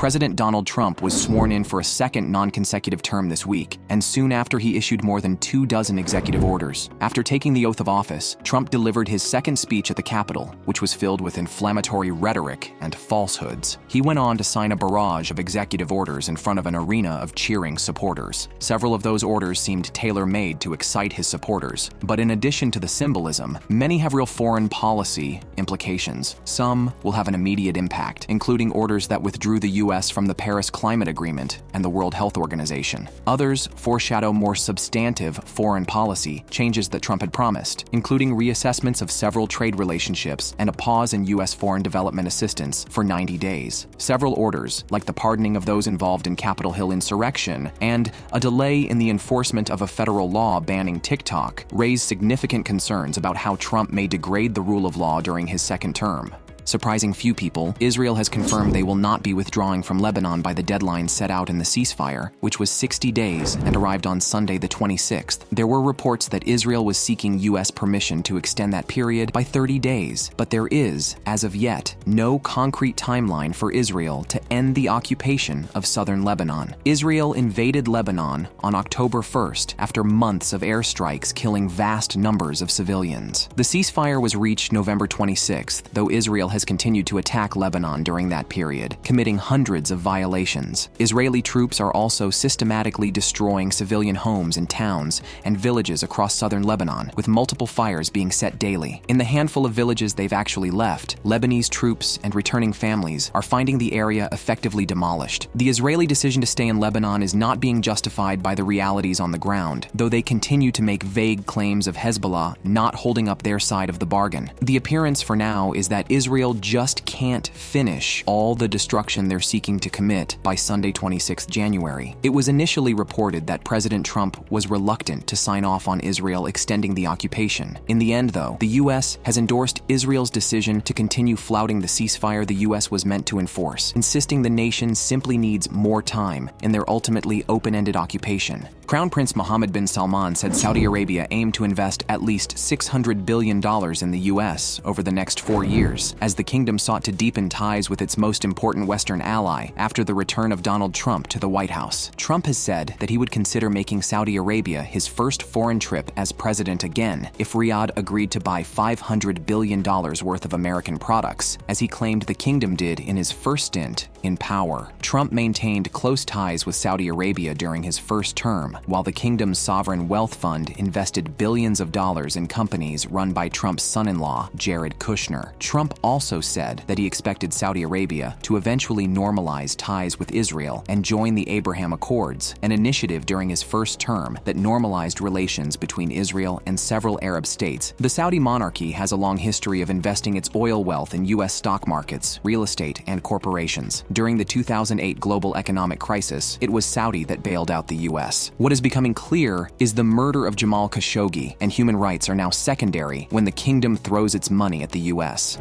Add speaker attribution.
Speaker 1: President Donald Trump was sworn in for a second non-consecutive term this week, and soon after he issued more than 24 executive orders. After taking the oath of office, Trump delivered his second speech at the Capitol, which was filled with inflammatory rhetoric and falsehoods. He went on to sign a barrage of executive orders in front of an arena of cheering supporters. Several of those orders seemed tailor-made to excite his supporters, but in addition to the symbolism, many have real foreign policy implications. Some will have an immediate impact, including orders that withdrew the U.S. from the Paris Climate Agreement and the World Health Organization. Others foreshadow more substantive foreign policy changes that Trump had promised, including reassessments of several trade relationships and a pause in U.S. foreign development assistance for 90 days. Several orders, like the pardoning of those involved in Capitol Hill insurrection and a delay in the enforcement of a federal law banning TikTok, raise significant concerns about how Trump may degrade the rule of law during his second term. Surprising few people, Israel has confirmed they will not be withdrawing from Lebanon by the deadline set out in the ceasefire, which was 60 days and arrived on Sunday the 26th. There were reports that Israel was seeking U.S. permission to extend that period by 30 days, but there is, as of yet, no concrete timeline for Israel to end the occupation of southern Lebanon. Israel invaded Lebanon on October 1st after months of airstrikes killing vast numbers of civilians. The ceasefire was reached November 26th, though Israel has continued to attack Lebanon during that period, committing hundreds of violations. Israeli troops are also systematically destroying civilian homes in towns and villages across southern Lebanon, with multiple fires being set daily. In the handful of villages they've actually left, Lebanese troops and returning families are finding the area effectively demolished. The Israeli decision to stay in Lebanon is not being justified by the realities on the ground, though they continue to make vague claims of Hezbollah not holding up their side of the bargain. The appearance for now is that Israel just can't finish all the destruction they're seeking to commit by Sunday, 26 January. It was initially reported that President Trump was reluctant to sign off on Israel extending the occupation. In the end, though, the U.S. has endorsed Israel's decision to continue flouting the ceasefire the U.S. was meant to enforce, insisting the nation simply needs more time in their ultimately open-ended occupation. Crown Prince Mohammed bin Salman said Saudi Arabia aimed to invest at least $600 billion in the U.S. over the next 4 years, as the kingdom sought to deepen ties with its most important Western ally after the return of Donald Trump to the White House. Trump has said that he would consider making Saudi Arabia his first foreign trip as president again if Riyadh agreed to buy $500 billion worth of American products, as he claimed the kingdom did in his first stint in power. Trump maintained close ties with Saudi Arabia during his first term, while the kingdom's sovereign wealth fund invested billions of dollars in companies run by Trump's son-in-law, Jared Kushner. Trump also said that he expected Saudi Arabia to eventually normalize ties with Israel and join the Abraham Accords, an initiative during his first term that normalized relations between Israel and several Arab states. The Saudi monarchy has a long history of investing its oil wealth in U.S. stock markets, real estate, and corporations. During the 2008 global economic crisis, it was Saudi that bailed out the U.S. What is becoming clear is the murder of Jamal Khashoggi, and human rights are now secondary when the kingdom throws its money at the U.S.